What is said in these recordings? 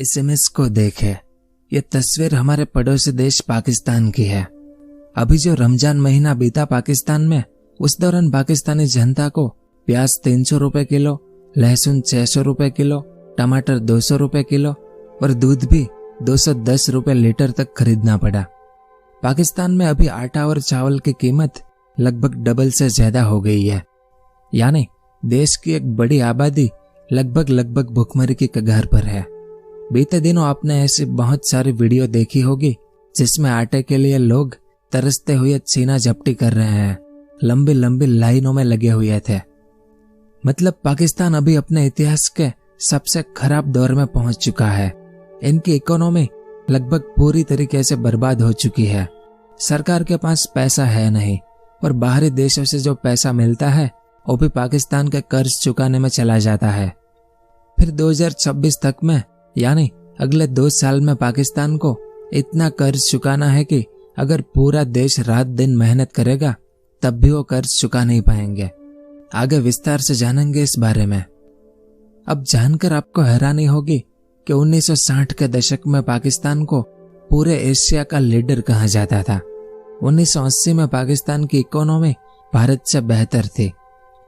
इस इमेज को देखें। ये तस्वीर हमारे पड़ोसी देश पाकिस्तान की है। अभी जो रमजान महीना बीता पाकिस्तान में, उस दौरान पाकिस्तानी जनता को प्याज 300 रुपए किलो, लहसुन 600 रुपए किलो, टमाटर 200 रुपए किलो और दूध भी 210 रुपए लीटर तक खरीदना पड़ा। पाकिस्तान में अभी आटा और चावल की कीमत लगभग डबल से ज्यादा हो गई है। यानी देश की एक बड़ी आबादी लगभग भुखमरी की कगार पर है। बीते दिनों आपने ऐसी बहुत सारी वीडियो देखी होगी जिसमें आटे के लिए लोग तरसते हुए छीना झपटी कर रहे हैं, लंबी लंबी लाइनों में लगे हुए थे। मतलब पाकिस्तान अभी अपने इतिहास के सबसे खराब दौर में पहुंच चुका है। इनकी इकोनॉमी लगभग पूरी तरीके से बर्बाद हो चुकी है। सरकार के पास पैसा है नहीं और बाहरी देशों से जो पैसा मिलता है वो भी पाकिस्तान के कर्ज चुकाने में चला जाता है। फिर 2026 तक में, यानी अगले 2 साल में पाकिस्तान को इतना कर्ज चुकाना है कि अगर पूरा देश रात दिन मेहनत करेगा तब भी वो कर्ज चुका नहीं पाएंगे। आगे विस्तार से जानेंगे इस बारे में। अब जानकर आपको हैरानी होगी कि 1960 के दशक में पाकिस्तान को पूरे एशिया का लीडर कहा जाता था। 1980 में पाकिस्तान की इकोनॉमी भारत से बेहतर थी,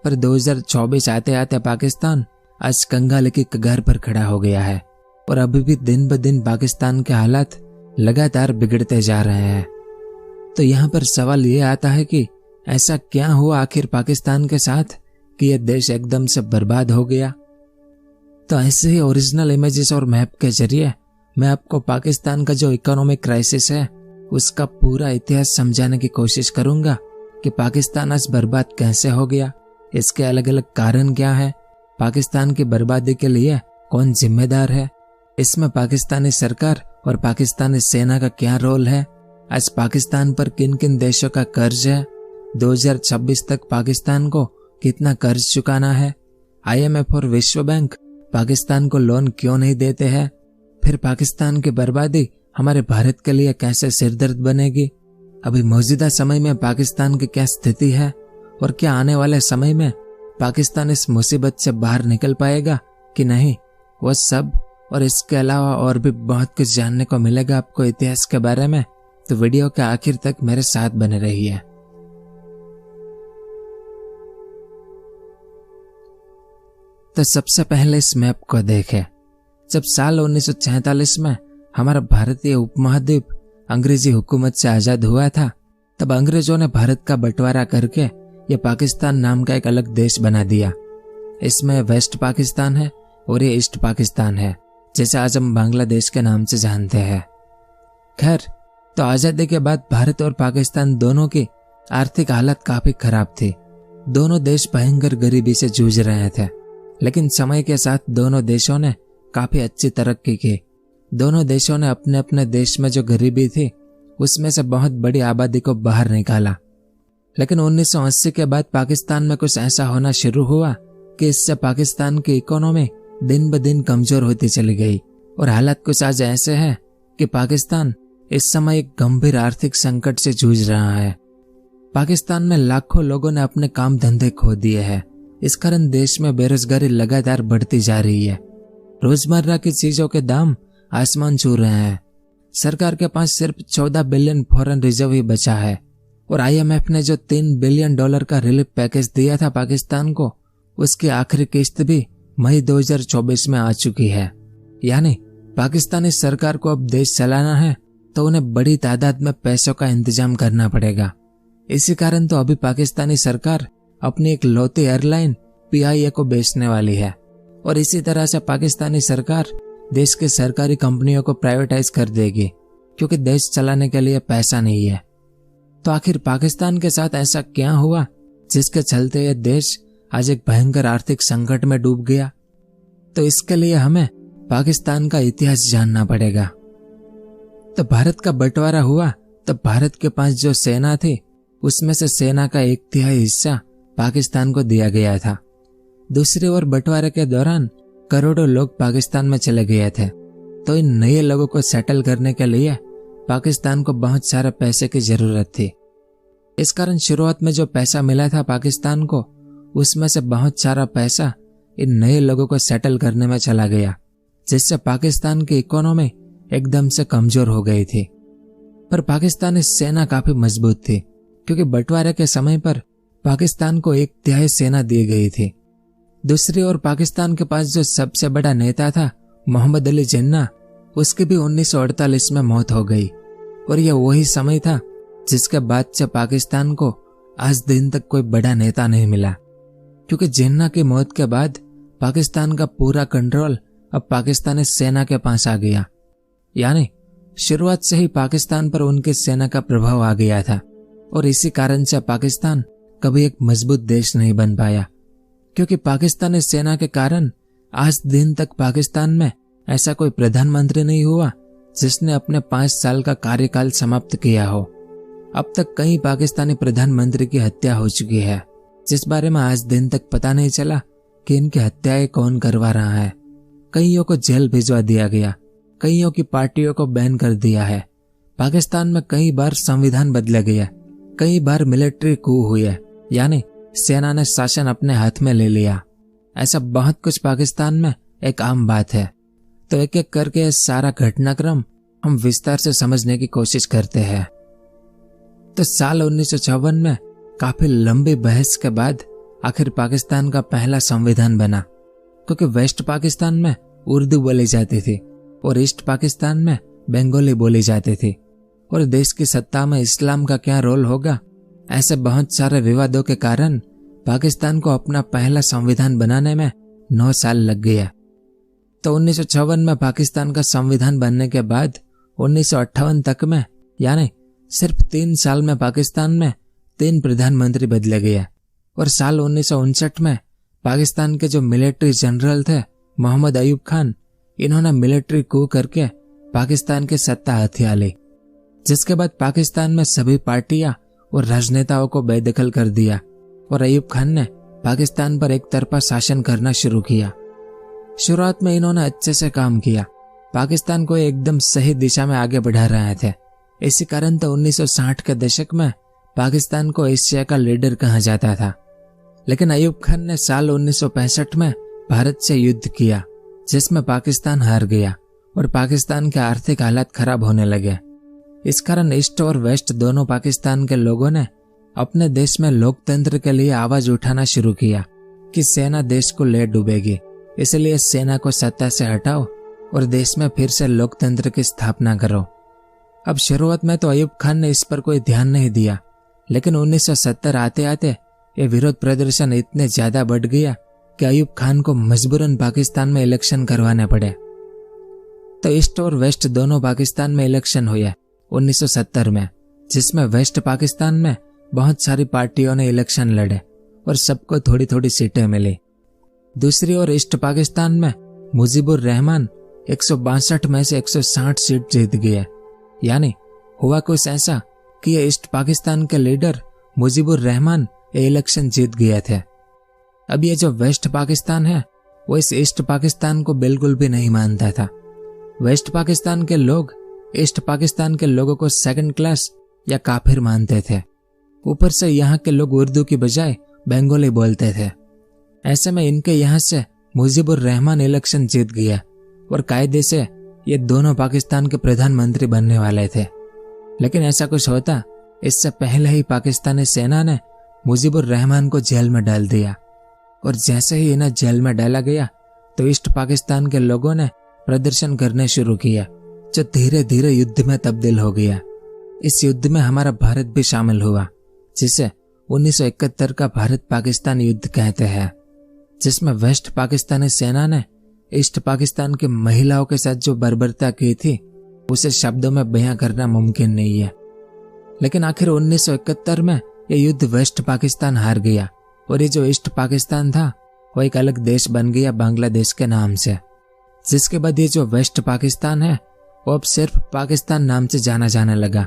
पर 2024 आते आते पाकिस्तान आज कंगाल की कगार पर खड़ा हो गया है और अभी भी दिन ब दिन पाकिस्तान के हालात लगातार बिगड़ते जा रहे हैं। तो यहाँ पर सवाल ये आता है कि ऐसा क्या हुआ आखिर पाकिस्तान के साथ कि यह देश एकदम से बर्बाद हो गया। तो ऐसे ही ओरिजिनल इमेजेस और मैप के जरिए मैं आपको पाकिस्तान का जो इकोनॉमिक क्राइसिस है उसका पूरा इतिहास समझाने की कोशिश करूंगा कि पाकिस्तान आज बर्बाद कैसे हो गया, इसके अलग अलग कारण क्या है, पाकिस्तान की बर्बादी के लिए कौन जिम्मेदार है, इसमें पाकिस्तानी सरकार और पाकिस्तानी सेना का क्या रोल है, आज पाकिस्तान पर किन किन देशों का कर्ज है, 2026 तक पाकिस्तान को कितना कर्ज चुकाना है, IMF और विश्व बैंक पाकिस्तान को लोन क्यों नहीं देते हैं, फिर पाकिस्तान की बर्बादी हमारे भारत के लिए कैसे सिरदर्द बनेगी, अभी मौजूदा समय में पाकिस्तान की क्या स्थिति है और क्या आने वाले समय में पाकिस्तान इस मुसीबत से बाहर निकल पाएगा कि नहीं, वो सब और इसके अलावा और भी बहुत कुछ जानने को मिलेगा आपको इतिहास के बारे में। तो वीडियो के आखिर तक मेरे साथ बने रहिए। तो सबसे पहले इस मैप को देखें। जब साल 1947 में हमारा भारतीय उपमहाद्वीप अंग्रेजी हुकूमत से आजाद हुआ था, तब अंग्रेजों ने भारत का बंटवारा करके ये पाकिस्तान नाम का एक अलग देश बना दिया। इसमें वेस्ट पाकिस्तान है और ये ईस्ट पाकिस्तान है, जैसे आज हम बांग्लादेश के नाम से जानते हैं। खैर, तो आजादी के बाद भारत और पाकिस्तान दोनों की आर्थिक हालत काफी खराब थी। दोनों देश भयंकर गरीबी से जूझ रहे थे, लेकिन समय के साथ दोनों देशों ने काफी अच्छी तरक्की की। दोनों देशों ने अपने अपने देश में जो गरीबी थी उसमें से बहुत बड़ी आबादी को बाहर निकाला। लेकिन 1980 के बाद पाकिस्तान में कुछ ऐसा होना शुरू हुआ कि इससे पाकिस्तान की इकोनॉमी दिन ब दिन कमजोर होती चली गई और हालात कुछ आज ऐसे हैं कि पाकिस्तान इस समय एक गंभीर आर्थिक संकट से जूझ रहा है। पाकिस्तान में लाखों लोगों ने अपने काम धंधे खो दिए हैं। इस कारण देश में बेरोजगारी लगातार बढ़ती जा रही है। रोजमर्रा की चीजों के दाम आसमान छू रहे हैं। सरकार के पास सिर्फ 14 बिलियन फॉरेन रिजर्व ही बचा है और IMF ने जो $3 बिलियन का रिलीफ पैकेज दिया था पाकिस्तान को, उसकी आखिरी किस्त भी मई 2024 में आ चुकी है। यानी पाकिस्तानी सरकार को अब देश चलाना है तो उन्हें बड़ी तादाद में पैसों का इंतजाम करना पड़ेगा। इसी कारण तो अभी पाकिस्तानी सरकार अपनी एक लौती एयरलाइन PIA को बेचने वाली है और इसी तरह से पाकिस्तानी सरकार देश की सरकारी कंपनियों को प्राइवेटाइज कर देगी, क्योंकि देश चलाने के लिए पैसा नहीं है। तो आखिर पाकिस्तान के साथ ऐसा क्या हुआ जिसके चलते यह देश आज एक भयंकर आर्थिक संकट में डूब गया? तो इसके लिए हमें पाकिस्तान का इतिहास जानना पड़ेगा। तो भारत का बंटवारा हुआ तब भारत के पास जो सेना थी उसमें से सेना का 1/3 हिस्सा पाकिस्तान को दिया गया था। दूसरी ओर बंटवारे के दौरान करोड़ों लोग पाकिस्तान में चले गए थे, तो इन नए लोगों को सेटल करने के लिए पाकिस्तान को बहुत सारे पैसे की जरूरत थी। इस कारण शुरुआत में जो पैसा मिला था पाकिस्तान को, उसमें से बहुत सारा पैसा इन नए लोगों को सेटल करने में चला गया। जिससे पाकिस्तान की इकोनॉमी एकदम से कमजोर हो गई थी। पर पाकिस्तानी सेना काफी मजबूत थी, क्योंकि बंटवारे के समय पर पाकिस्तान को 1/3 सेना दी गई थी। दूसरी ओर पाकिस्तान के पास जो सबसे बड़ा नेता था, मोहम्मद अली जिन्ना, उसकी भी 1948 में मौत हो गई। और यह वही समय था जिसके बाद से पाकिस्तान को आज दिन तक कोई बड़ा नेता नहीं मिला, क्योंकि जिन्ना की मौत के बाद पाकिस्तान का पूरा कंट्रोल अब पाकिस्तानी सेना के पास आ गया। यानी शुरुआत से ही पाकिस्तान पर उनकी सेना का प्रभाव आ गया था, और इसी कारण से पाकिस्तान कभी एक मजबूत देश नहीं बन पाया, क्योंकि पाकिस्तानी सेना के कारण आज दिन तक पाकिस्तान में ऐसा कोई प्रधानमंत्री नहीं हुआ जिसने अपने 5 साल का कार्यकाल समाप्त किया हो। अब तक कई पाकिस्तानी प्रधानमंत्री की हत्या हो चुकी है, जिस बारे में आज दिन तक पता नहीं चला कि इनकी हत्याएं कौन करवा रहा है। कईयों को जेल भिजवा दिया गया, कईयों की पार्टियों को बैन कर दिया है। पाकिस्तान में कई बार संविधान बदला गया, कई बार मिलिट्री कू हुई, यानी सेना ने शासन अपने हाथ में ले लिया। ऐसा बहुत कुछ पाकिस्तान में एक आम बात है। तो एक एक करके सारा घटनाक्रम हम विस्तार से समझने की कोशिश करते हैं। तो साल 1954 में काफी लंबी बहस के बाद आखिर पाकिस्तान का पहला संविधान बना, क्योंकि वेस्ट पाकिस्तान में उर्दू बोली जाती थी और ईस्ट पाकिस्तान में बंगाली बोली जाती थी, और देश की सत्ता में इस्लाम का क्या रोल होगा, ऐसे बहुत सारे विवादों के कारण पाकिस्तान को अपना पहला संविधान बनाने में 9 साल लग गया। तो 1954 में पाकिस्तान का संविधान बनने के बाद 1958 तक में, यानी सिर्फ 3 साल में पाकिस्तान में 3 प्रधानमंत्री बदले गए। और साल 1959 में पाकिस्तान के जो मिलिट्री जनरल थे मोहम्मद अयूब खान, इन्होंने मिलिट्री कू करके पाकिस्तान की सत्ता हथिया ली, जिसके बाद पाकिस्तान में सभी पार्टियां और राजनेताओं को बेदखल कर दिया और अयूब खान ने पाकिस्तान पर एक तरफा शासन करना शुरू किया। शुरुआत में इन्होंने अच्छे से काम किया, पाकिस्तान को एकदम सही दिशा में आगे बढ़ा रहे थे। इसी कारण तो 1960 के दशक में पाकिस्तान को एशिया का लीडर कहा जाता था। लेकिन अयूब खान ने साल 1965 में भारत से युद्ध किया, जिसमें पाकिस्तान हार गया और पाकिस्तान के आर्थिक हालात खराब होने लगे। इस कारण ईस्ट और वेस्ट दोनों पाकिस्तान के लोगों ने अपने देश में लोकतंत्र के लिए आवाज उठाना शुरू किया कि सेना देश को ले डूबेगी, इसलिए सेना को सत्ता से हटाओ और देश में फिर से लोकतंत्र की स्थापना करो। अब शुरुआत में तो अयूब खान ने इस पर कोई ध्यान नहीं दिया, लेकिन 1970 आते आते ये विरोध प्रदर्शन इतने ज्यादा बढ़ गया कि अयूब खान को मजबूरन पाकिस्तान में इलेक्शन करवाने पड़े। तो ईस्ट और वेस्ट दोनों पाकिस्तान में इलेक्शन हुए 1970 में, जिसमें वेस्ट पाकिस्तान में बहुत सारी पार्टियों ने इलेक्शन लड़े और सबको थोड़ी थोड़ी सीटें मिली। दूसरी ओर ईस्ट पाकिस्तान में मुजीबुर रहमान 162 में से 160 सीट जीत गए। यानी हुआ कुछ ऐसा कि ये ईस्ट पाकिस्तान के लीडर मुजीबुर रहमान ये इलेक्शन जीत गए थे। अब ये जो वेस्ट पाकिस्तान है वो इस ईस्ट पाकिस्तान को बिल्कुल भी नहीं मानता था। वेस्ट पाकिस्तान के लोग ईस्ट पाकिस्तान के लोगों को सेकंड क्लास या काफिर मानते थे। ऊपर से यहाँ के लोग उर्दू की बजाय बंगाली बोलते थे। ऐसे में इनके यहाँ से मुजीबुर रहमान इलेक्शन जीत गया और कायदे से ये दोनों पाकिस्तान के प्रधानमंत्री बनने वाले थे। लेकिन ऐसा कुछ होता इससे पहले ही पाकिस्तानी सेना ने मुजीबुर रहमान को जेल में डाल दिया, और जैसे ही इन्हें जेल में डाला गया तो ईस्ट पाकिस्तान के लोगों ने प्रदर्शन करने शुरू किया, जो धीरे धीरे युद्ध में तब्दील हो गया। इस युद्ध में हमारा भारत भी शामिल हुआ, जिसे 1971 का भारत पाकिस्तान युद्ध कहते हैं, जिसमें वेस्ट पाकिस्तानी सेना ने ईस्ट पाकिस्तान की महिलाओं के साथ जो बर्बरता की थी उसे शब्दों में बयां करना मुमकिन नहीं है। लेकिन आखिर 1971 में यह युद्ध वेस्ट पाकिस्तान हार गया और ये जो ईस्ट पाकिस्तान था वो एक अलग देश बन गया बांग्लादेश के नाम से, जिसके बाद ये जो वेस्ट पाकिस्तान है वो अब सिर्फ पाकिस्तान नाम से जाना जाने लगा।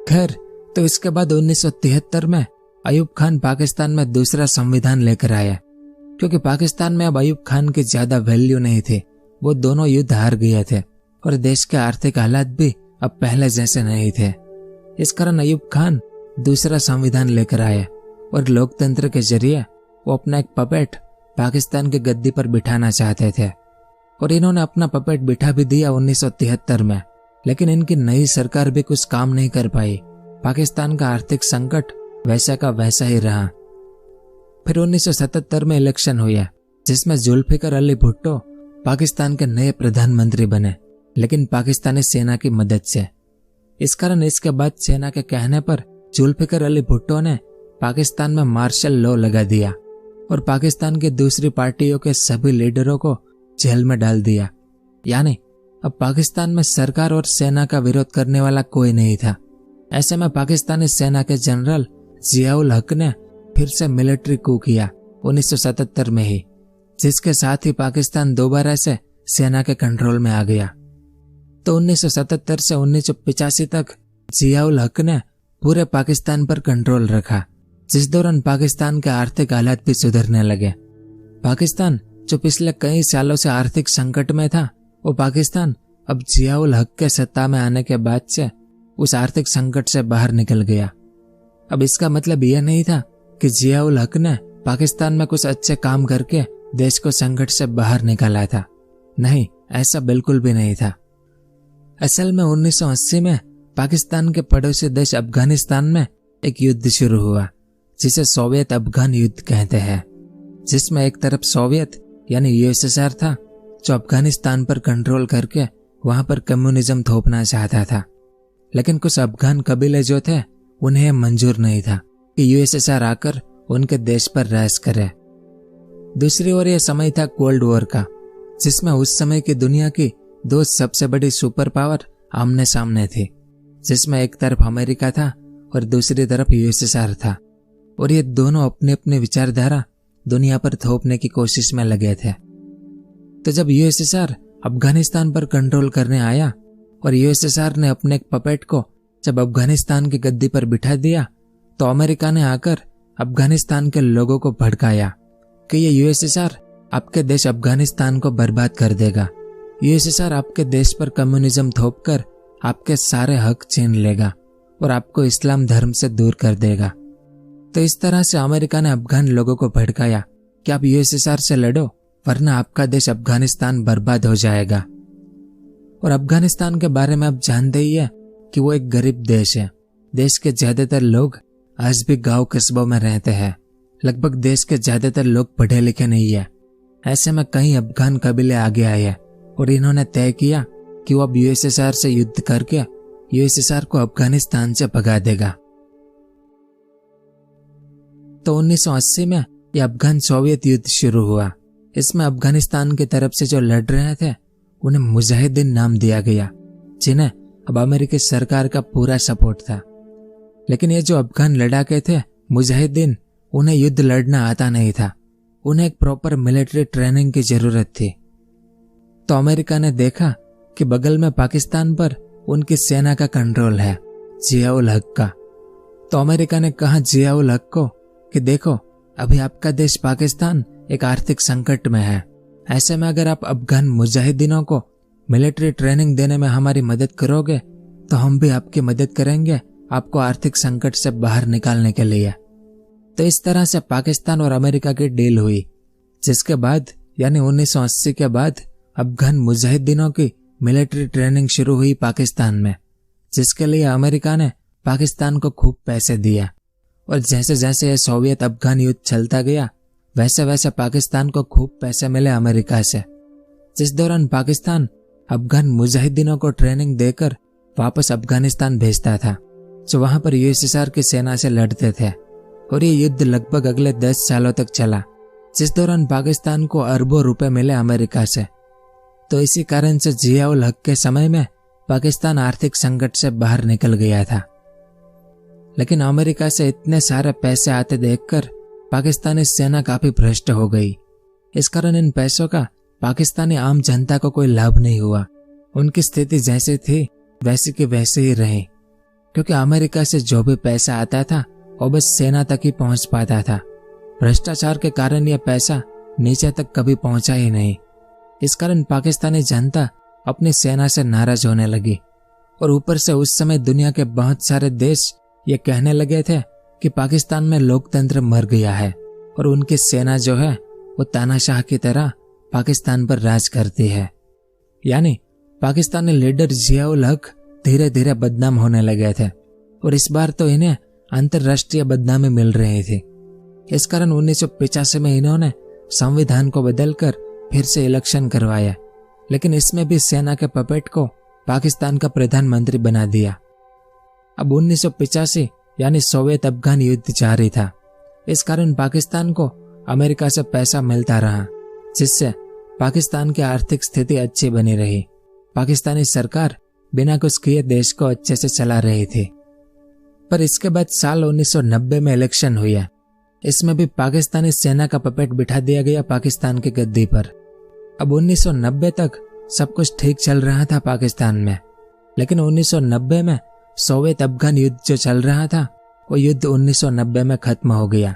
खैर, तो इसके बाद 1973 में अयूब खान पाकिस्तान में दूसरा संविधान लेकर आया, क्योंकि पाकिस्तान में अब अयूब खान की ज्यादा वैल्यू नहीं थी। वो दोनों युद्ध हार गए थे और देश के आर्थिक हालात भी अब पहले जैसे नहीं थे। इस कारण अयूब खान दूसरा संविधान लेकर आया और लोकतंत्र के जरिए वो अपना एक पपेट पाकिस्तान की गद्दी पर बिठाना चाहते थे। और इन्होंने अपना पपेट बिठा भी दिया 1973 में, लेकिन इनकी नई सरकार भी कुछ काम नहीं कर पाई। पाकिस्तान का आर्थिक संकट वैसा का वैसा ही रहा। फिर 1977 में इलेक्शन हुआ, जिसमें जुल्फिकर अली भुट्टो पाकिस्तान के नए प्रधानमंत्री बने, लेकिन पाकिस्तानी सेना की मदद से। इस कारण इसके बाद सेना के कहने पर जुल्फिकर अली भुट्टो ने पाकिस्तान में मार्शल लॉ लगा दिया और पाकिस्तान की दूसरी पार्टियों के सभी लीडरों को जेल में डाल दिया। यानी अब पाकिस्तान में सरकार और सेना का विरोध करने वाला कोई नहीं था। ऐसे में पाकिस्तानी सेना के जनरल जियाउल हक ने फिर से मिलिट्री कू किया 1977 में ही, जिसके साथ ही पाकिस्तान दोबारा से सेना के कंट्रोल में आ गया। तो 1977 से 1985 तक जियाउल हक ने पूरे पाकिस्तान पर कंट्रोल रखा, जिस दौरान पाकिस्तान के आर्थिक हालात भी सुधरने लगे। पाकिस्तान जो पिछले कई सालों से आर्थिक संकट में था, वो पाकिस्तान अब जियाउल हक के सत्ता में आने के बाद से उस आर्थिक संकट से बाहर निकल गया। अब इसका मतलब यह नहीं था कि जियाउल हक ने पाकिस्तान में कुछ अच्छे काम करके देश को संकट से बाहर निकाला था। नहीं, ऐसा बिल्कुल भी नहीं था। असल में 1980 में पाकिस्तान के पड़ोसी देश अफगानिस्तान में एक युद्ध शुरू हुआ, जिसे सोवियत अफगान युद्ध कहते हैं, जिसमें एक तरफ सोवियत यानी यूएसएसआर था, जो अफगानिस्तान पर कंट्रोल करके वहां पर कम्युनिज्म थोपना चाहता था। लेकिन कुछ अफगान कबीले जो थे, उन्हें मंजूर नहीं था कि यूएसएसआर आकर उनके देश पर राज करे। दूसरी ओर यह समय था कोल्ड वॉर का, जिसमें उस समय की दुनिया की दो सबसे बड़ी सुपर पावर आमने सामने थी, जिसमें एक तरफ अमेरिका था और दूसरी तरफ यूएसएसआर था, और ये दोनों अपनी अपनी विचारधारा दुनिया पर थोपने की कोशिश में लगे थे। तो जब यूएसएसआर अफगानिस्तान पर कंट्रोल करने आया और यूएसएसआर ने अपने एक पपेट को जब अफगानिस्तान की गद्दी पर बिठा दिया, तो अमेरिका ने आकर अफगानिस्तान के लोगों को भड़काया कि ये यूएसएसआर आपके देश अफगानिस्तान को बर्बाद कर देगा। यूएसएसआर आपके देश पर कम्युनिज्म थोपकर आपके सारे हक छीन लेगा और आपको इस्लाम धर्म से दूर कर देगा। तो इस तरह से अमेरिका ने अफगान लोगों को भड़काया कि आप यूएसएसआर से लड़ो, वरना आपका देश अफगानिस्तान बर्बाद हो जाएगा। और अफगानिस्तान के बारे में आप जानते ही है कि वो एक गरीब देश है। देश के ज्यादातर लोग आज भी गांव कस्बों में रहते हैं। लगभग देश के ज्यादातर लोग पढ़े लिखे नहीं है। ऐसे में कई अफगान कबीले आगे आए हैं और इन्होंने तय किया कि वो अब यूएसएसआर से युद्ध करके यूएसएसआर को अफगानिस्तान से भगा देगा। तो 1980 में यह अफगान सोवियत युद्ध शुरू हुआ। इसमें अफगानिस्तान की तरफ से जो लड़ रहे थे, उन्हें मुजाहिदीन नाम दिया गया, जिन्हें अब अमेरिकी सरकार का पूरा सपोर्ट था। लेकिन ये जो अफगान लड़ाके थे मुजाहिदीन, उन्हें युद्ध लड़ना आता नहीं था। उन्हें एक प्रॉपर मिलिट्री ट्रेनिंग की जरूरत थी। तो अमेरिका ने देखा कि बगल में पाकिस्तान पर उनकी सेना का कंट्रोल है, जियाउल हक का। तो अमेरिका ने कहा जियाउल हक को कि देखो, अभी आपका देश पाकिस्तान एक आर्थिक संकट में है। ऐसे में अगर आप अफगान मुजाहिदीनों को मिलिट्री ट्रेनिंग देने में हमारी मदद करोगे, तो हम भी आपकी मदद करेंगे आपको आर्थिक संकट से बाहर निकालने के लिए। तो इस तरह से पाकिस्तान और अमेरिका की डील हुई, जिसके बाद यानी 1980 के बाद अफगान मुजाहिदीनों की मिलिट्री ट्रेनिंग शुरू हुई पाकिस्तान में, जिसके लिए अमेरिका ने पाकिस्तान को खूब पैसे दिया। और जैसे जैसे यह सोवियत अफगान युद्ध चलता गया, वैसे वैसे पाकिस्तान को खूब पैसे मिले अमेरिका से, जिस दौरान पाकिस्तान अफगान मुजाहिदीनों को ट्रेनिंग देकर वापस अफगानिस्तान भेजता था, जो वहां पर यूएसएसआर की सेना से लड़ते थे। और ये युद्ध लगभग अगले 10 सालों तक चला, जिस दौरान पाकिस्तान को अरबों रुपए मिले अमेरिका से। तो इसी कारण से जियाउल हक के समय में पाकिस्तान आर्थिक संकट से बाहर निकल गया था। लेकिन अमेरिका से इतने सारे पैसे आते देखकर पाकिस्तानी सेना काफी भ्रष्ट हो गई। इस कारण इन पैसों का पाकिस्तानी आम जनता को कोई लाभ नहीं हुआ। उनकी स्थिति जैसी थी वैसी की वैसे ही रही, क्योंकि अमेरिका से जो भी पैसा आता था वो बस सेना तक ही पहुंच पाता था। भ्रष्टाचार के कारण यह पैसा नीचे तक कभी पहुंचा ही नहीं। इस कारण पाकिस्तानी जनता अपनी सेना से नाराज होने लगी। और ऊपर से उस समय दुनिया के बहुत सारे देश ये कहने लगे थे कि पाकिस्तान में लोकतंत्र मर गया है और उनकी सेना जो है वो तानाशाह की तरह पाकिस्तान पर राज करती है। यानी पाकिस्तानी लीडर जियाउल हक धीरे धीरे बदनाम होने लगे थे और इस बार तो इन्हें अंतर्राष्ट्रीय बदनामी मिल रही थी। इस कारण 1985 में इन्होंने संविधान को बदलकर फिर से इलेक्शन करवाया, लेकिन इसमें भी सेना के पपेट को पाकिस्तान का प्रधानमंत्री बना दिया। अब 1985 यानी सोवियत अफगान युद्ध जारी था। इस कारण पाकिस्तान को अमेरिका से पैसा मिलता रहा, जिससे पाकिस्तान की आर्थिक स्थिति अच्छी बनी रही। पाकिस्तानी सरकार बिना कुछ किए देश को अच्छे से चला रही थी। पर इसके बाद साल 1990 में इलेक्शन हुआ। इसमें भी पाकिस्तानी सेना का पपेट बिठा दिया गया पाकिस्तान की गद्दी पर। अब 1990 तक सब कुछ ठीक चल रहा था पाकिस्तान में, लेकिन 1990 में सोवियत अफगान युद्ध जो चल रहा था वो युद्ध 1990 में खत्म हो गया,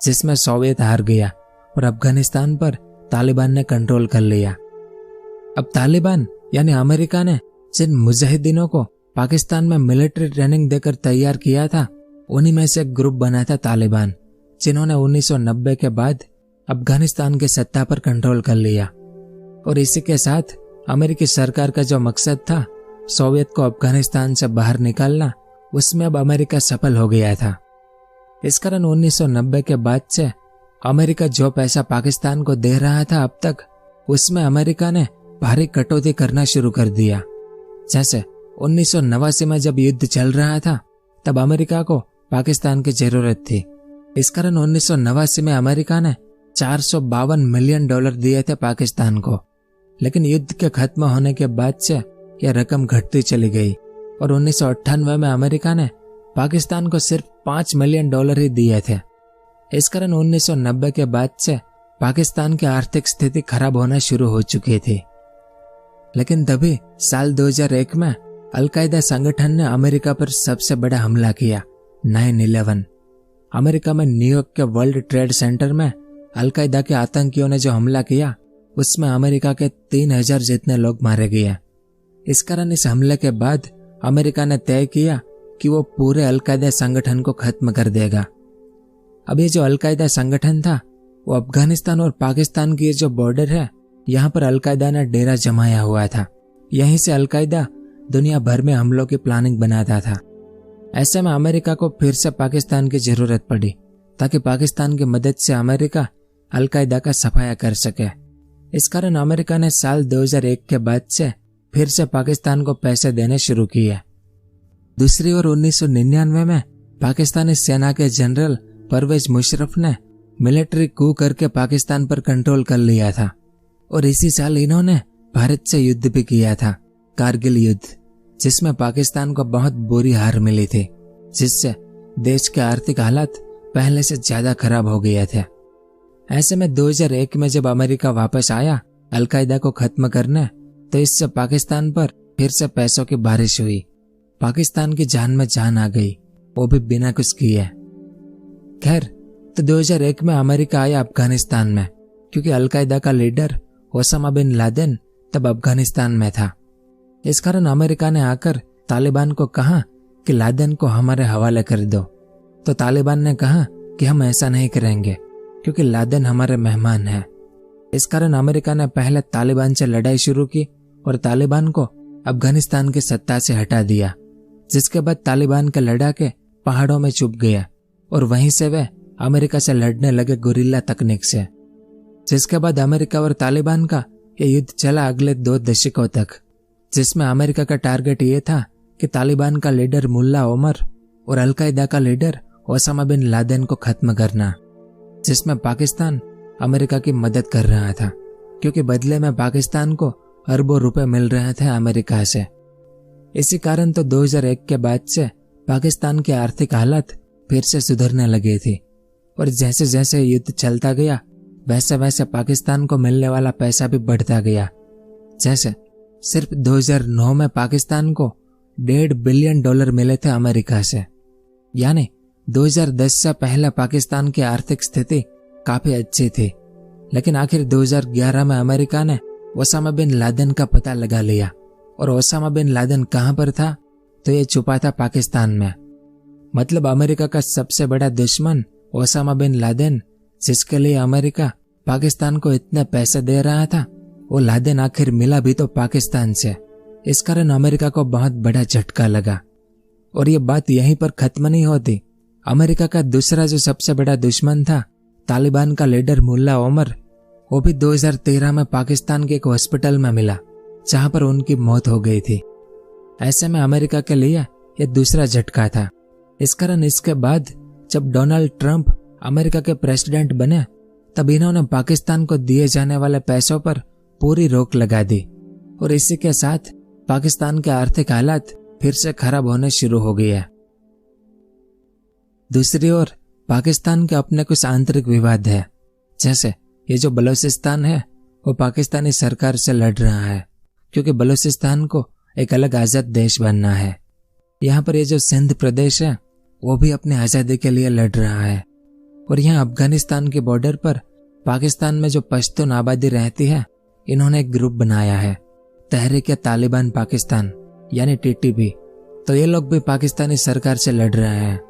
जिसमें सोवियत हार गया और अफगानिस्तान पर तालिबान ने कंट्रोल कर लिया। अब तालिबान यानी अमेरिका ने जिन मुजाहिदीनों को पाकिस्तान में मिलिट्री ट्रेनिंग देकर तैयार किया था, उन्हीं में से एक ग्रुप बना था तालिबान, जिन्होंने 1990 के बाद अफगानिस्तान की सत्ता पर कंट्रोल कर लिया। और इसी के साथ अमेरिकी सरकार का जो मकसद था सोवियत को अफगानिस्तान से बाहर निकालना, उसमें अब अमेरिका सफल हो गया था। इस कारण 1990 के बाद से अमेरिका जो पैसा पाकिस्तान को दे रहा था अब तक, उसमें अमेरिका ने भारी कटौती करना शुरू कर दिया। जैसे 1989 में जब युद्ध चल रहा था, तब अमेरिका को पाकिस्तान की जरूरत थी। इस कारण 1989 में अमेरिका ने $452 मिलियन दिए थे पाकिस्तान को, लेकिन युद्ध के खत्म होने के बाद से यह रकम घटती चली गई और 1998 में अमेरिका ने पाकिस्तान को सिर्फ $5 मिलियन ही दिए थे। इस कारण 1990 के बाद से पाकिस्तान की आर्थिक स्थिति खराब होना शुरू हो चुकी थी। लेकिन तभी साल 2001 में अलकायदा संगठन ने अमेरिका पर सबसे बड़ा हमला किया, 9/11। अमेरिका में न्यूयॉर्क के वर्ल्ड ट्रेड सेंटर में अलकायदा के आतंकियों ने जो हमला किया, उसमें अमेरिका के 3000 जितने लोग मारे गए। इस कारण इस हमले के बाद अमेरिका ने तय किया कि वो पूरे अलकायदा संगठन को खत्म कर देगा। अब ये जो अलकायदा संगठन था, वो अफगानिस्तान और पाकिस्तान की जो बॉर्डर है, यहाँ पर अलकायदा ने डेरा जमाया हुआ था। यहीं से अलकायदा दुनिया भर में हमलों की प्लानिंग बनाता था। ऐसे में अमेरिका को फिर से पाकिस्तान की जरूरत पड़ी, ताकि पाकिस्तान की मदद से अमेरिका अलकायदा का सफाया कर सके। इस कारण अमेरिका ने साल 2001 के बाद से फिर से पाकिस्तान को पैसे देने शुरू किए। दूसरी ओर 1999 में पाकिस्तानी सेना के जनरल परवेज मुशर्रफ ने मिलिट्री कू करके पाकिस्तान पर कंट्रोल कर लिया था और इसी साल इन्होंने भारत से युद्ध भी किया था, कारगिल युद्ध, जिसमें पाकिस्तान को बहुत बुरी हार मिली थी, जिससे देश के आर्थिक हालात पहले से ज्यादा खराब हो गए थे। ऐसे में 2001 में जब अमेरिका वापस आया अलकायदा को खत्म करने, तो इससे पाकिस्तान पर फिर से पैसों की बारिश हुई। पाकिस्तान की जान में जान आ गई, वो भी बिना कुछ किए। खैर, तो 2001 में अमेरिका आया अफगानिस्तान में, क्योंकि अलकायदा का लीडर ओसामा बिन लादेन तब अफगानिस्तान में था। इस कारण अमेरिका ने आकर तालिबान को कहा कि लादेन को हमारे हवाले कर दो। तो तालिबान ने कहा कि हम ऐसा नहीं करेंगे, क्योंकि लादेन हमारे मेहमान हैं। इस कारण अमेरिका ने पहले तालिबान से लड़ाई शुरू की और तालिबान को अफगानिस्तान की सत्ता से हटा दिया, जिसके बाद तालिबान के लड़ाके पहाड़ों में छुप गए और वहीं से वे अमेरिका से लड़ने लगे गुरिल्ला तकनीक से। जिसके बाद अमेरिका और तालिबान का यह युद्ध चला अगले 2 दशकों तक, जिसमें अमेरिका का टारगेट ये था कि तालिबान का लीडर मुल्ला ओमर और अलकायदा का लीडर ओसामा बिन लादेन को खत्म करना, जिसमें पाकिस्तान अमेरिका की मदद कर रहा था, क्योंकि बदले में पाकिस्तान को अरबों रुपए मिल रहे थे अमेरिका से। इसी कारण तो 2001 के बाद से पाकिस्तान की आर्थिक हालत फिर से सुधरने लगी थी और जैसे जैसे युद्ध चलता गया, वैसे वैसे पाकिस्तान को मिलने वाला पैसा भी बढ़ता गया। जैसे सिर्फ 2009 में पाकिस्तान को $1.5 बिलियन मिले थे अमेरिका से। यानी 2010 से पहले पाकिस्तान की आर्थिक स्थिति काफी अच्छी थी, लेकिन आखिर 2011 में अमेरिका ने ओसामा बिन लादेन का पता लगा लिया। और ओसामा बिन लादेन कहां पर था? तो ये छुपा था पाकिस्तान में। मतलब अमेरिका का सबसे बड़ा दुश्मन ओसामा बिन लादेन, जिसके लिए अमेरिका पाकिस्तान को इतने पैसे दे रहा था, वो लादेन आखिर मिला भी तो पाकिस्तान से। इस कारण अमेरिका को बहुत बड़ा झटका लगा। और ये बात यहीं पर खत्म नहीं होती। अमेरिका का दूसरा जो सबसे बड़ा दुश्मन था, तालिबान का लीडर मुल्ला ओमर, वो भी 2013 में पाकिस्तान के एक हॉस्पिटल में मिला, जहां पर उनकी मौत हो गई थी। ऐसे में अमेरिका के लिए यह दूसरा झटका था। इस कारण इसके बाद जब डोनाल्ड ट्रंप अमेरिका के प्रेसिडेंट बने, तब इन्होंने पाकिस्तान को दिए जाने वाले पैसों पर पूरी रोक लगा दी और इसी के साथ पाकिस्तान के आर्थिक हालात फिर से खराब होने शुरू हो गए। दूसरी ओर पाकिस्तान के अपने कुछ आंतरिक विवाद है, जैसे ये जो बलूचिस्तान है वो पाकिस्तानी सरकार से लड़ रहा है, क्योंकि बलूचिस्तान को एक अलग आजाद देश बनना है। यहाँ पर ये जो सिंध प्रदेश है वो भी अपनी आजादी के लिए लड़ रहा है। और यहाँ अफगानिस्तान के बॉर्डर पर पाकिस्तान में जो पश्तून आबादी रहती है, इन्होंने एक ग्रुप बनाया है, तहरीक-ए-तालिबान पाकिस्तान यानी टीटीपी। तो ये लोग भी पाकिस्तानी सरकार से लड़ रहे हैं।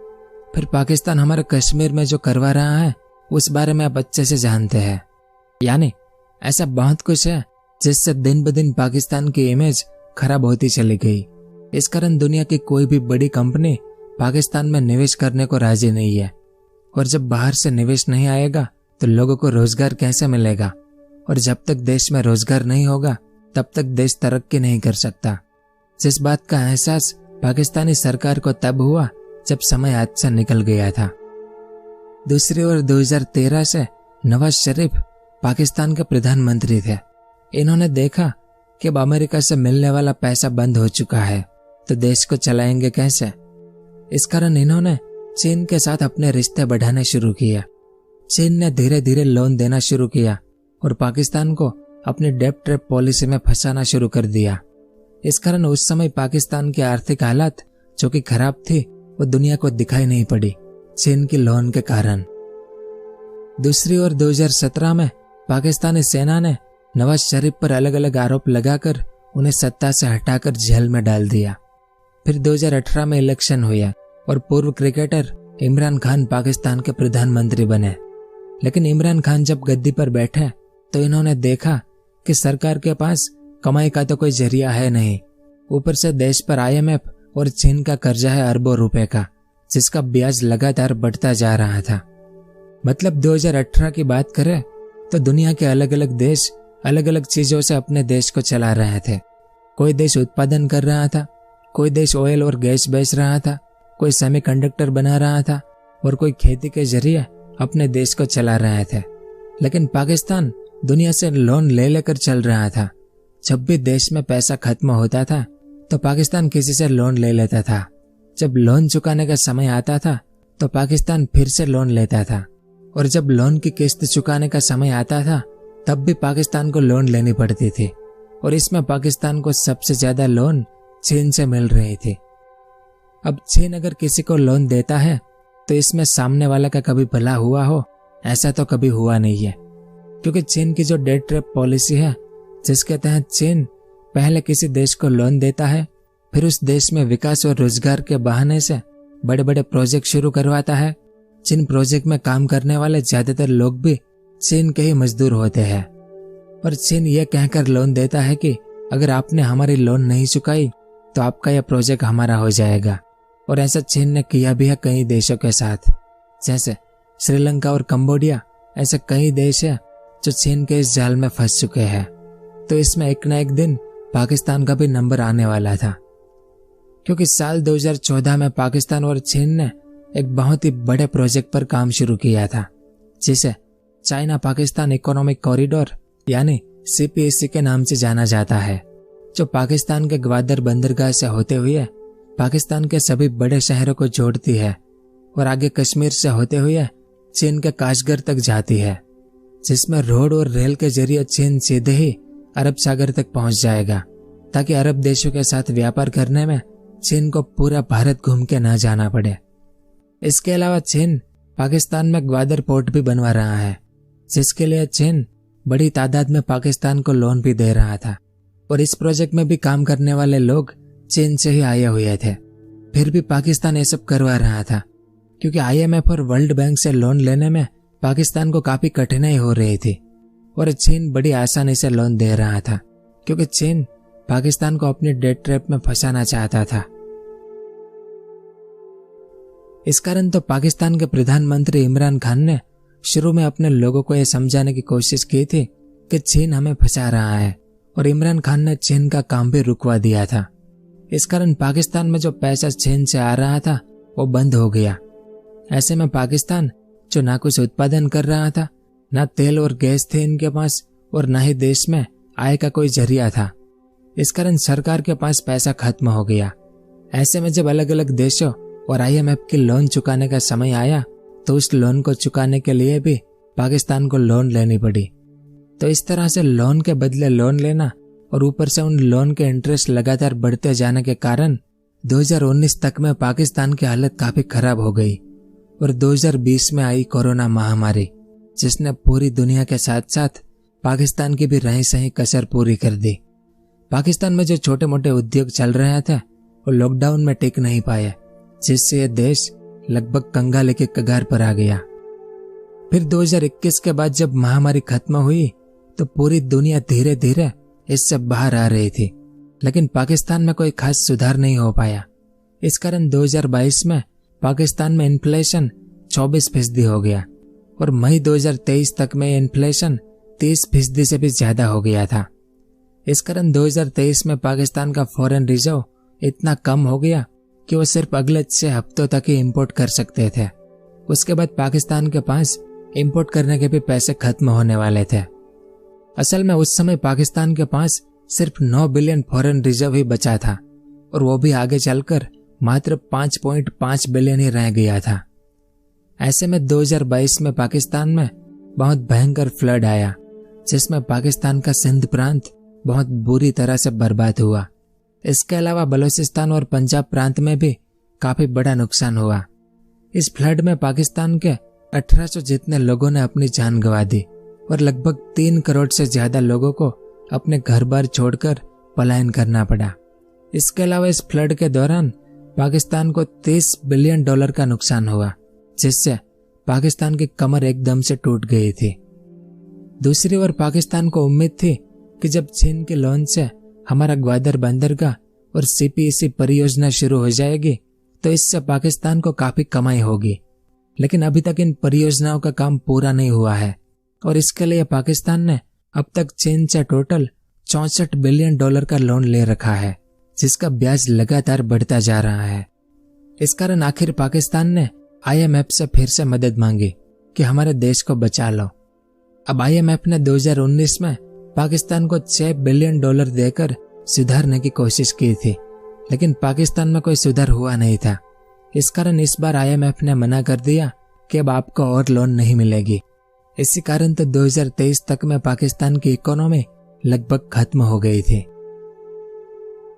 फिर पाकिस्तान हमारे कश्मीर में जो करवा रहा है उस बारे में आप अच्छे से जानते हैं। यानी ऐसा बहुत कुछ है जिससे दिन ब दिन पाकिस्तान की इमेज खराब होती चली गई। इस कारण दुनिया की कोई भी बड़ी कंपनी पाकिस्तान में निवेश करने को राजी नहीं है। और जब बाहर से निवेश नहीं आएगा तो लोगों को रोजगार कैसे मिलेगा? और जब तक देश में रोजगार नहीं होगा तब तक देश तरक्की नहीं कर सकता। जिस बात का एहसास पाकिस्तानी सरकार को तब हुआ जब समय हाथ से निकल गया था। दूसरी ओर 2013 से नवाज शरीफ पाकिस्तान के प्रधानमंत्री थे। इन्होंने देखा कि अब अमेरिका से मिलने वाला पैसा बंद हो चुका है, तो देश को चलाएंगे कैसे? इस कारण इन्होंने चीन के साथ अपने रिश्ते बढ़ाने शुरू किए। चीन ने धीरे धीरे लोन देना शुरू किया और पाकिस्तान को अपनी डेब्ट ट्रैप पॉलिसी में फंसाना शुरू कर दिया। इस कारण उस समय पाकिस्तान की आर्थिक हालत जो कि खराब थी वो दुनिया को दिखाई नहीं पड़ी, चीन की लोन के कारण। दूसरी ओर 2017 में पाकिस्तानी सेना ने नवाज शरीफ पर अलग अलग आरोप लगाकर उन्हें सत्ता से हटाकर जेल में डाल दिया। फिर 2018 में इलेक्शन हुआ और पूर्व क्रिकेटर इमरान खान पाकिस्तान के प्रधानमंत्री बने। लेकिन इमरान खान जब गद्दी पर बैठे तो इन्होंने देखा कि सरकार के पास कमाई का तो कोई जरिया है नहीं, ऊपर से देश पर IMF और चीन का कर्जा है अरबों रुपए का, जिसका ब्याज लगातार बढ़ता जा रहा था। मतलब 2018 की बात करें तो दुनिया के अलग अलग देश अलग अलग चीजों से अपने देश को चला रहे थे। कोई देश उत्पादन कर रहा था, कोई देश ऑयल और गैस बेच रहा था, कोई सेमीकंडक्टर बना रहा था और कोई खेती के जरिए अपने देश को चला रहे थे। लेकिन पाकिस्तान दुनिया से लोन ले लेकर चल रहा था। जब भी देश में पैसा खत्म होता था तो पाकिस्तान किसी से लोन ले लेता था। जब लोन चुकाने का समय आता था तो पाकिस्तान फिर से लोन लेता था और जब लोन की किस्त चुकाने का समय आता था तब भी पाकिस्तान को लोन लेनी पड़ती थी। और इसमें पाकिस्तान को सबसे ज्यादा लोन चीन से मिल रही थी। अब चीन अगर किसी को लोन देता है तो इसमें सामने वाला का कभी भला हुआ हो, ऐसा तो कभी हुआ नहीं है। क्योंकि चीन की जो डेट ट्रैप पॉलिसी है, जिसके तहत चीन पहले किसी देश को लोन देता है, फिर उस देश में विकास और रोजगार के बहाने से बड़े बड़े प्रोजेक्ट शुरू करवाता है, जिन प्रोजेक्ट में काम करने वाले ज्यादातर लोग भी चीन के ही मजदूर होते हैं। और चीन ये कहकर लोन देता है कि अगर आपने हमारी लोन नहीं चुकाई तो आपका यह प्रोजेक्ट हमारा हो जाएगा। और ऐसा चीन ने किया भी है कई देशों के साथ, जैसे श्रीलंका और कंबोडिया। ऐसे कई देश है जो चीन के इस जाल में फंस चुके हैं। तो इसमें एक न एक दिन पाकिस्तान का भी नंबर आने वाला था, क्योंकि साल 2014 में पाकिस्तान और चीन ने एक बहुत ही बड़े प्रोजेक्ट पर काम शुरू किया था, जिसे चाइना पाकिस्तान इकोनॉमिक कॉरिडोर यानी CPEC के नाम से जाना जाता है, जो पाकिस्तान के ग्वादर बंदरगाह से होते हुए पाकिस्तान के सभी बड़े शहरों को जोड़ती है और आगे कश्मीर से होते हुए चीन के काशगर तक जाती है, जिसमें रोड और रेल के जरिए चीन सीधे ही अरब सागर तक पहुंच जाएगा, ताकि अरब देशों के साथ व्यापार करने में चीन को पूरा भारत घूम के न जाना पड़े। इसके अलावा चीन पाकिस्तान में ग्वादर पोर्ट भी बनवा रहा है, जिसके लिए चीन बड़ी तादाद में पाकिस्तान को लोन भी दे रहा था। और इस प्रोजेक्ट में भी काम करने वाले लोग चीन से ही आए हुए थे। फिर भी पाकिस्तान ये सब करवा रहा था, क्योंकि IMF और वर्ल्ड बैंक से लोन लेने में पाकिस्तान को काफी कठिनाई हो रही थी। और चीन बड़ी आसानी से लोन दे रहा था, क्योंकि चीन पाकिस्तान को अपनी डेट ट्रैप में फंसाना चाहता था। इस कारण तो पाकिस्तान के प्रधानमंत्री इमरान खान ने शुरू में अपने लोगों को यह समझाने की कोशिश की थी कि चीन हमें फंसा रहा है, और इमरान खान ने चीन का काम भी रुकवा दिया था। इस कारण पाकिस्तान में जो पैसा चीन से आ रहा था वो बंद हो गया। ऐसे में पाकिस्तान जो ना कुछ उत्पादन कर रहा था, ना तेल और गैस थे इनके पास, और ना ही देश में आय का कोई जरिया था। इस कारण सरकार के पास पैसा खत्म हो गया। ऐसे में जब अलग अलग देशों और IMF के लोन चुकाने का समय आया, तो उस लोन को चुकाने के लिए भी पाकिस्तान को लोन लेनी पड़ी। तो इस तरह से लोन के बदले लोन लेना और ऊपर से उन लोन के इंटरेस्ट लगातार बढ़ते जाने के कारण 2019 तक में पाकिस्तान की हालत काफी खराब हो गई। और 2020 में आई कोरोना महामारी, जिसने पूरी दुनिया के साथ साथ पाकिस्तान की भी रही सही कसर पूरी कर दी। पाकिस्तान में जो छोटे मोटे उद्योग चल रहे थे वो लॉकडाउन में टिक नहीं पाए, जिससे ये देश लगभग कंगाली के कगार पर आ गया। फिर 2021 के बाद जब महामारी खत्म हुई तो पूरी दुनिया धीरे धीरे इससे बाहर आ रही थी, लेकिन पाकिस्तान में कोई खास सुधार नहीं हो पाया। इस कारण 2022 में पाकिस्तान में इन्फ्लेशन 24% हो गया, और मई 2023 तक में इन्फ्लेशन 30% से भी ज्यादा हो गया था। इस कारण 2023 में पाकिस्तान का फॉरेन रिजर्व इतना कम हो गया कि वो सिर्फ अगले 6 हफ्तों तक ही इंपोर्ट कर सकते थे। उसके बाद पाकिस्तान के पास इंपोर्ट करने के भी पैसे खत्म होने वाले थे। असल में उस समय पाकिस्तान के पास सिर्फ 9 बिलियन फॉरेन रिजर्व ही बचा था, और वो भी आगे चलकर मात्र 5.5 बिलियन ही रह गया था। ऐसे में 2022 में पाकिस्तान में बहुत भयंकर फ्लड आया, जिसमें पाकिस्तान का सिंध प्रांत बहुत बुरी तरह से बर्बाद हुआ। इसके अलावा बलूचिस्तान और पंजाब प्रांत में भी काफी बड़ा नुकसान हुआ। इस फ्लड में पाकिस्तान के 1800 जितने लोगों ने अपनी जान गंवा दी, और लगभग 3 करोड़ से ज्यादा लोगों को अपने घर बार छोड़कर पलायन करना पड़ा। इसके अलावा इस फ्लड के दौरान पाकिस्तान को $30 बिलियन का नुकसान हुआ, जिससे पाकिस्तान की कमर एकदम से टूट गई थी। दूसरी ओर पाकिस्तान को उम्मीद थी कि जब चीन के लोन से हमारा ग्वादर बंदरगाह और CPEC परियोजना शुरू हो जाएगी तो इससे पाकिस्तान को काफी कमाई होगी, लेकिन अभी तक इन परियोजनाओं का काम पूरा नहीं हुआ है, और इसके लिए पाकिस्तान ने अब तक चीन से टोटल $64 बिलियन का लोन ले रखा है, जिसका ब्याज लगातार बढ़ता जा रहा है। इस कारण आखिर पाकिस्तान ने IMF से फिर से मदद मांगी कि हमारे देश को बचा लो। अब IMF ने 2019 में पाकिस्तान को $6 बिलियन देकर सुधारने की कोशिश की थी, लेकिन पाकिस्तान में कोई सुधार हुआ नहीं था। इस कारण इस बार IMF ने मना कर दिया कि अब आपको और लोन नहीं मिलेगी। इसी कारण तो 2023 तक में पाकिस्तान की इकोनॉमी लगभग खत्म हो गई थी।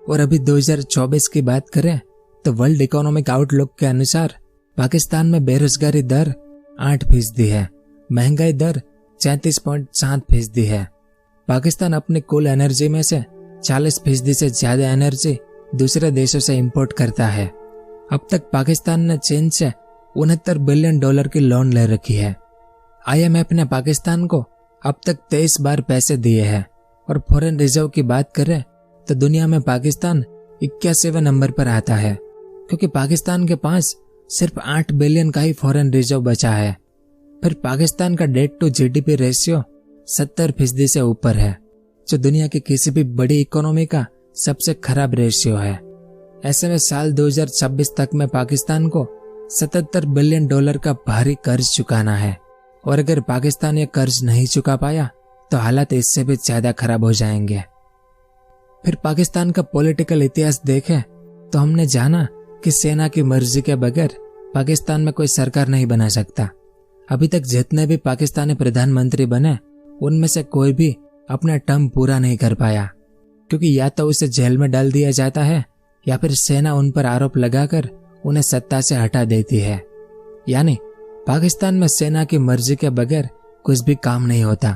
और अभी 2024 की बात करें तो वर्ल्ड इकोनॉमिक आउटलुक के अनुसार पाकिस्तान में बेरोजगारी दर 8% है, महंगाई दर 34.7% है। पाकिस्तान अपनी कुल एनर्जी में से 40% से ज्यादा एनर्जी दूसरे देशों से इंपोर्ट करता है। अब तक पाकिस्तान ने चीन से $69 बिलियन की लोन ले रखी है। IMF ने पाकिस्तान को अब तक 23 बार पैसे दिए हैं, और फॉरेन रिजर्व की बात करें तो दुनिया में पाकिस्तान 81वें नंबर पर आता है, क्योंकि पाकिस्तान के पास सिर्फ 8 बिलियन का ही फॉरेन रिजर्व बचा है। फिर पाकिस्तान का डेट टू GDP रेशियो 70% से ऊपर है, जो दुनिया की किसी भी बड़ी इकोनॉमी का सबसे खराब रेशियो है। ऐसे में साल 2026 तक में पाकिस्तान को $77 बिलियन का भारी कर्ज चुकाना है, और अगर पाकिस्तान ये कर्ज नहीं चुका पाया तो हालात इससे भी ज्यादा खराब हो जाएंगे। फिर पाकिस्तान का पॉलिटिकल इतिहास देखें तो हमने जाना कि सेना की मर्जी के बगैर पाकिस्तान में कोई सरकार नहीं बना सकता। अभी तक जितने भी पाकिस्तानी प्रधानमंत्री बने उनमें से कोई भी अपना टर्म पूरा नहीं कर पाया, क्योंकि या तो उसे जेल में डाल दिया जाता है या फिर सेना उन पर आरोप लगाकर उन्हें सत्ता से हटा देती है। यानी पाकिस्तान में सेना की मर्जी के बगैर कुछ भी काम नहीं होता,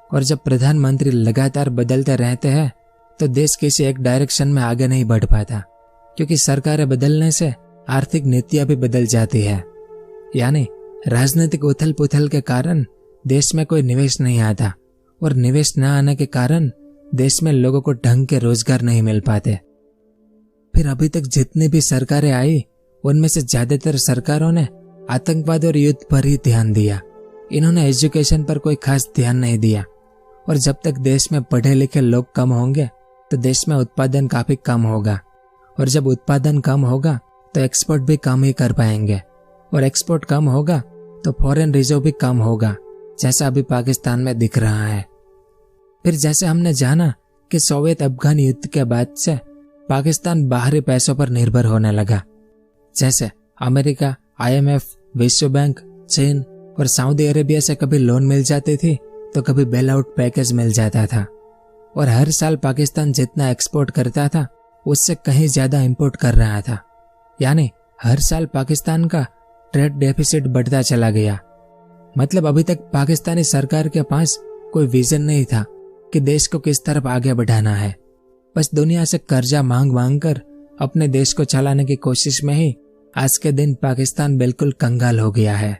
और जब प्रधानमंत्री लगातार बदलते रहते हैं तो देश किसी एक डायरेक्शन में आगे नहीं बढ़ पाता, क्योंकि सरकारें बदलने से आर्थिक नीतियां भी बदल जाती है। यानी राजनीतिक उथल पुथल के कारण देश में कोई निवेश नहीं आता और निवेश न आने के कारण देश में लोगों को ढंग के रोजगार नहीं मिल पाते। फिर अभी तक जितनी भी सरकारें आई उनमें से ज्यादातर सरकारों ने आतंकवाद और युद्ध पर ही ध्यान दिया। इन्होंने एजुकेशन पर कोई खास ध्यान नहीं दिया। और जब तक देश में पढ़े लिखे लोग कम होंगे तो देश में उत्पादन काफी कम होगा, और जब उत्पादन कम होगा तो एक्सपोर्ट भी कम ही कर पाएंगे, और एक्सपोर्ट कम होगा तो फॉरेन रिजर्व भी कम होगा, जैसा अभी पाकिस्तान में दिख रहा है। फिर जैसे हमने जाना कि सोवियत अफगान युद्ध के बाद से पाकिस्तान बाहरी पैसों पर निर्भर होने लगा, जैसे अमेरिका, IMF, विश्व बैंक, चीन और सऊदी अरेबिया से कभी लोन मिल जाती थी तो कभी बेल आउट पैकेज मिल जाता था। और हर साल पाकिस्तान जितना एक्सपोर्ट करता था उससे कहीं ज्यादा इंपोर्ट कर रहा था, यानी हर साल पाकिस्तान का ट्रेड डेफिसिट बढ़ता चला गया। मतलब अभी तक पाकिस्तानी सरकार के पास कोई विजन नहीं था कि देश को किस तरफ आगे बढ़ाना है। बस दुनिया से कर्जा मांग मांग कर अपने देश को चलाने की कोशिश में ही आज के दिन पाकिस्तान बिल्कुल कंगाल हो गया है।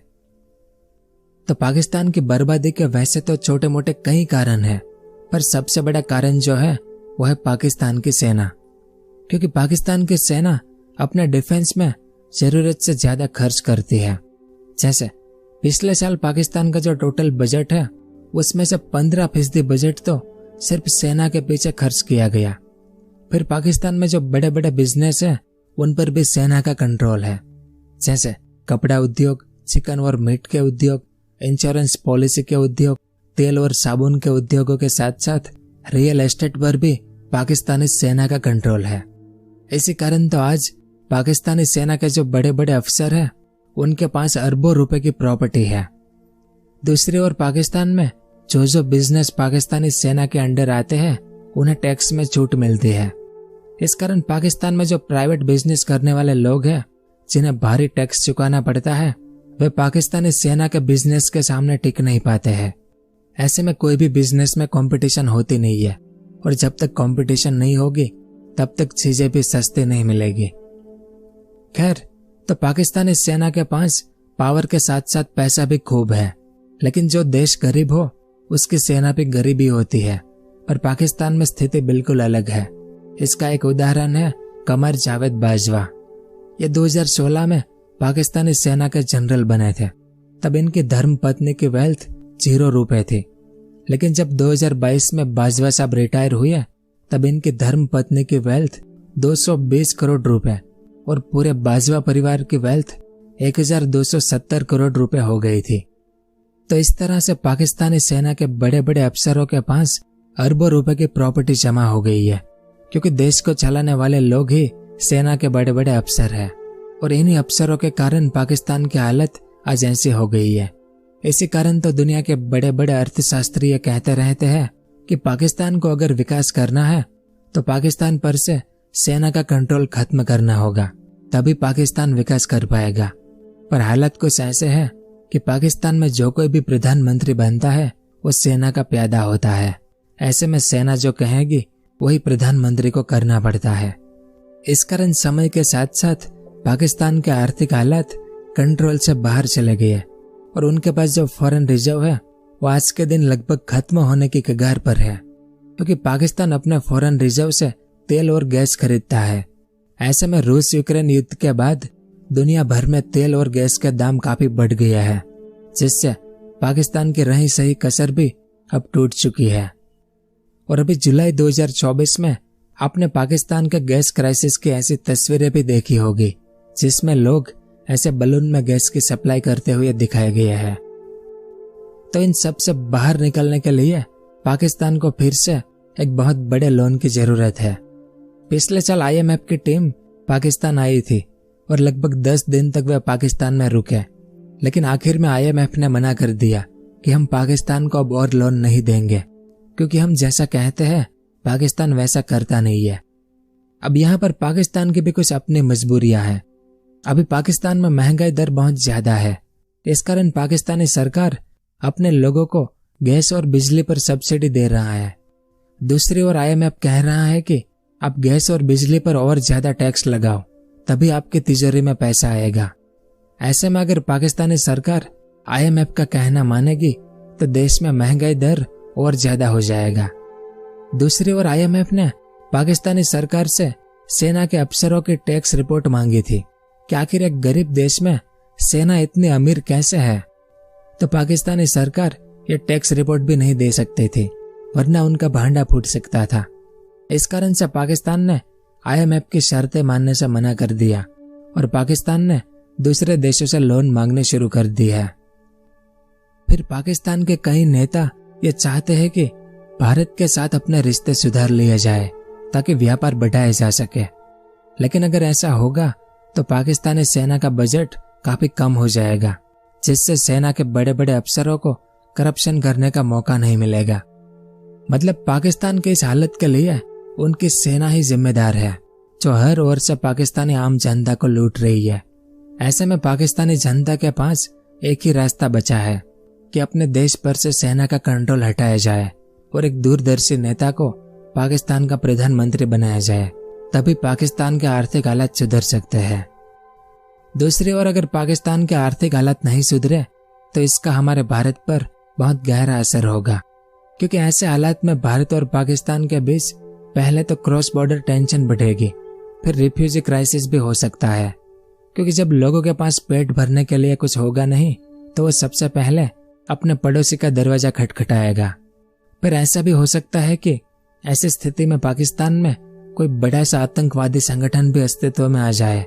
तो पाकिस्तान की बर्बादी के वैसे तो छोटे मोटे कई कारण हैं, पर सबसे बड़ा कारण जो है वो है पाकिस्तान की सेना। क्योंकि पाकिस्तान की सेना अपने डिफेंस में जरूरत से ज्यादा खर्च करती है। जैसे पिछले साल पाकिस्तान का जो टोटल बजट है उसमें से 15% बजट तो सिर्फ सेना के पीछे खर्च किया गया। फिर पाकिस्तान में जो बड़े बड़े बिजनेस है उन पर भी सेना का कंट्रोल है, जैसे कपड़ा उद्योग, चिकन और मीट के उद्योग, इंश्योरेंस पॉलिसी के उद्योग, तेल और साबुन के उद्योगों के साथ साथ रियल एस्टेट पर भी पाकिस्तानी सेना का कंट्रोल है। इसी कारण तो आज पाकिस्तानी सेना के जो बड़े बड़े अफसर हैं उनके पास अरबों रुपए की प्रॉपर्टी है। दूसरी ओर पाकिस्तान में जो बिजनेस पाकिस्तानी सेना के अंडर आते हैं उन्हें टैक्स में छूट मिलती है। इस कारण पाकिस्तान में जो प्राइवेट बिजनेस करने वाले लोग हैं जिन्हें भारी टैक्स चुकाना पड़ता है, वे पाकिस्तानी सेना के बिजनेस के सामने टिक नहीं पाते हैं। ऐसे में कोई भी बिजनेस में कंपटीशन होती नहीं है, और जब तक कंपटीशन नहीं होगी तब तक चीजें भी सस्ती नहीं मिलेगी। खैर, तो पाकिस्तानी सेना के पास पावर के साथ साथ पैसा भी खूब है, लेकिन जो देश गरीब हो उसकी सेना भी गरीबी होती है। पर पाकिस्तान में स्थिति बिल्कुल अलग है। इसका एक उदाहरण है कमर जावेद बाजवा। ये 2016 में पाकिस्तानी सेना के जनरल बने थे। तब इनकी धर्म पत्नी की वेल्थ 0 रुपए थी, लेकिन जब 2022 में बाजवा साहब रिटायर हुए तब इनकी धर्म पत्नी की वेल्थ 220 करोड़ रुपए और पूरे बाजवा परिवार की वेल्थ 1270 करोड़ रुपए हो गई थी। तो इस तरह से पाकिस्तानी सेना के बड़े बड़े अफसरों के पास अरबों रुपए की प्रॉपर्टी जमा हो गई है, क्योंकि देश को चलाने वाले लोग ही सेना के बड़े बड़े अफसर हैं। और इन्हीं अफसरों के कारण पाकिस्तान की हालत आज ऐसी हो गई है। इसी कारण तो दुनिया के बड़े बड़े अर्थशास्त्री ये कहते रहते हैं कि पाकिस्तान को अगर विकास करना है तो पाकिस्तान पर से सेना का कंट्रोल खत्म करना होगा, तभी पाकिस्तान विकास कर पाएगा। पर हालत कुछ ऐसे है कि पाकिस्तान में जो कोई भी प्रधानमंत्री बनता है वो सेना का प्यादा होता है। ऐसे में सेना जो कहेगी वही प्रधानमंत्री को करना पड़ता है। इस कारण समय के साथ साथ पाकिस्तान के आर्थिक हालात कंट्रोल से बाहर चले गए और उनके पास जो फॉरेन रिजर्व है वो आज के दिन लगभग खत्म होने की कगार पर है, क्योंकि पाकिस्तान अपने फॉरेन रिजर्व से तेल और गैस खरीदता है। ऐसे में रूस यूक्रेन युद्ध के बाद दुनिया भर में तेल और गैस के दाम काफी बढ़ गया है, जिससे पाकिस्तान की रही सही कसर भी अब टूट चुकी है। और अभी जुलाई 2024 में आपने पाकिस्तान के गैस क्राइसिस की ऐसी तस्वीरें भी देखी होगी जिसमें लोग ऐसे बलून में गैस की सप्लाई करते हुए दिखाए गए हैं। तो इन सब से बाहर निकलने के लिए पाकिस्तान को फिर से एक बहुत बड़े लोन की जरूरत है। पिछले साल IMF की टीम पाकिस्तान आई थी और लगभग 10 दिन तक वे पाकिस्तान में रुके, लेकिन आखिर में IMF ने मना कर दिया कि हम पाकिस्तान को अब और लोन नहीं देंगे, क्योंकि हम जैसा कहते हैं पाकिस्तान वैसा करता नहीं है। अब यहाँ पर पाकिस्तान की भी कुछ अपनी मजबूरियां हैं। अभी पाकिस्तान में महंगाई दर बहुत ज्यादा है, इस कारण पाकिस्तानी सरकार अपने लोगों को गैस और बिजली पर सब्सिडी दे रहा है। दूसरी ओर IMF कह रहा है कि आप गैस और बिजली पर और ज्यादा टैक्स लगाओ, तभी आपकी तिजोरी में पैसा आएगा। ऐसे में अगर पाकिस्तानी सरकार IMF का कहना मानेगी तो देश में महंगाई दर और ज्यादा हो जाएगा। दूसरी ओर IMF ने पाकिस्तानी सरकार से सेना के अफसरों की टैक्स रिपोर्ट मांगी थी कि आखिर एक गरीब देश में सेना इतनी अमीर कैसे है। तो पाकिस्तानी सरकार ये टैक्स रिपोर्ट भी नहीं दे सकती थी, वरना उनका भांडा फूट सकता था। इस कारण से पाकिस्तान ने IMF की शर्तें मानने से मना कर दिया और पाकिस्तान ने दूसरे देशों से लोन मांगने शुरू कर दी है। फिर पाकिस्तान के कई नेता ये चाहते हैं कि भारत के साथ अपने रिश्ते सुधार लिए जाए ताकि व्यापार बढ़ाया जा सके, लेकिन अगर ऐसा होगा तो पाकिस्तानी सेना का बजट काफी कम हो जाएगा, जिससे सेना के बड़े बड़े अफसरों को करप्शन करने का मौका नहीं मिलेगा। मतलब पाकिस्तान की इस हालत के लिए उनकी सेना ही जिम्मेदार है, जो हर ओर से पाकिस्तानी आम जनता को लूट रही है। ऐसे में पाकिस्तानी जनता के पास एक ही रास्ता बचा है कि अपने देश पर से सेना का कंट्रोल हटाया जाए और एक दूरदर्शी नेता को पाकिस्तान का प्रधानमंत्री बनाया जाए, तभी पाकिस्तान के आर्थिक हालात सुधर सकते हैं। दूसरी ओर अगर पाकिस्तान के आर्थिक हालात नहीं सुधरे तो इसका हमारे भारत पर बहुत गहरा असर होगा, क्योंकि ऐसे हालात में भारत और पाकिस्तान के बीच पहले तो क्रॉस बॉर्डर टेंशन बढ़ेगी, फिर रिफ्यूजी क्राइसिस भी हो सकता है, क्योंकि जब लोगों के पास पेट भरने के लिए कुछ होगा नहीं तो वो सबसे पहले अपने पड़ोसी का दरवाजा खटखटाएगा। फिर ऐसा भी हो सकता है कि ऐसी स्थिति में पाकिस्तान में कोई बड़ा सा आतंकवादी संगठन भी अस्तित्व में आ जाए,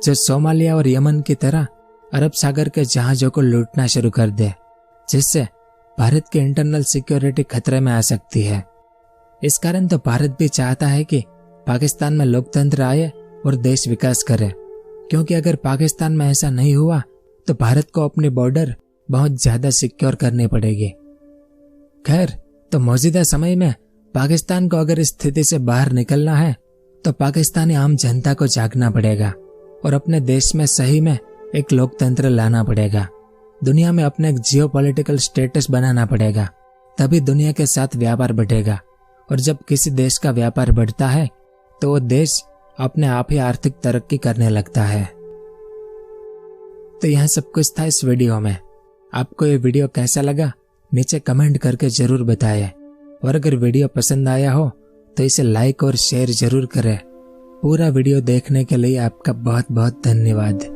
जो सोमालिया और यमन की तरह अरब सागर के जहाजों को लूटना शुरू कर दे, जिससे भारत की इंटरनल सिक्योरिटी खतरे में आ सकती है। इस कारण तो भारत भी चाहता है कि पाकिस्तान में लोकतंत्र आए और देश विकास करे, क्योंकि अगर पाकिस्तान में ऐसा नहीं हुआ तो भारत को अपनी बॉर्डर बहुत ज्यादा सिक्योर करनी पड़ेगी। खैर, तो मौजूदा समय में पाकिस्तान को अगर इस स्थिति से बाहर निकलना है तो पाकिस्तानी आम जनता को जागना पड़ेगा और अपने देश में सही में एक लोकतंत्र लाना पड़ेगा। दुनिया में अपने एक जियोपॉलिटिकल स्टेटस बनाना पड़ेगा, तभी दुनिया के साथ व्यापार बढ़ेगा। और जब किसी देश का व्यापार बढ़ता है तो वो देश अपने आप ही आर्थिक तरक्की करने लगता है। तो यह सब कुछ था इस वीडियो में। आपको ये वीडियो कैसा लगा नीचे कमेंट करके जरूर बताएं, और अगर वीडियो पसंद आया हो तो इसे लाइक और शेयर जरूर करें। पूरा वीडियो देखने के लिए आपका बहुत बहुत धन्यवाद।